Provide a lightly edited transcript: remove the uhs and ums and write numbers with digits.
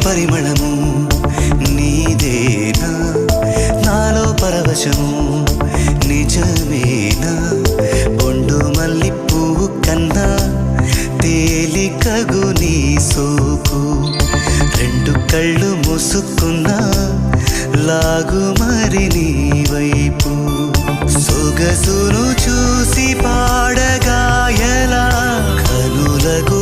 పరిమళము నీదేనా నాలో పరవశము నిజమేనా బొండు మల్లి పువ్వు కన్నా తేలికగు నీ సోకు రెండు కళ్ళు మూసుకున్నా లాగు మరి నీ వైపు సొగసును చూసి పాడగాయలా కనులకు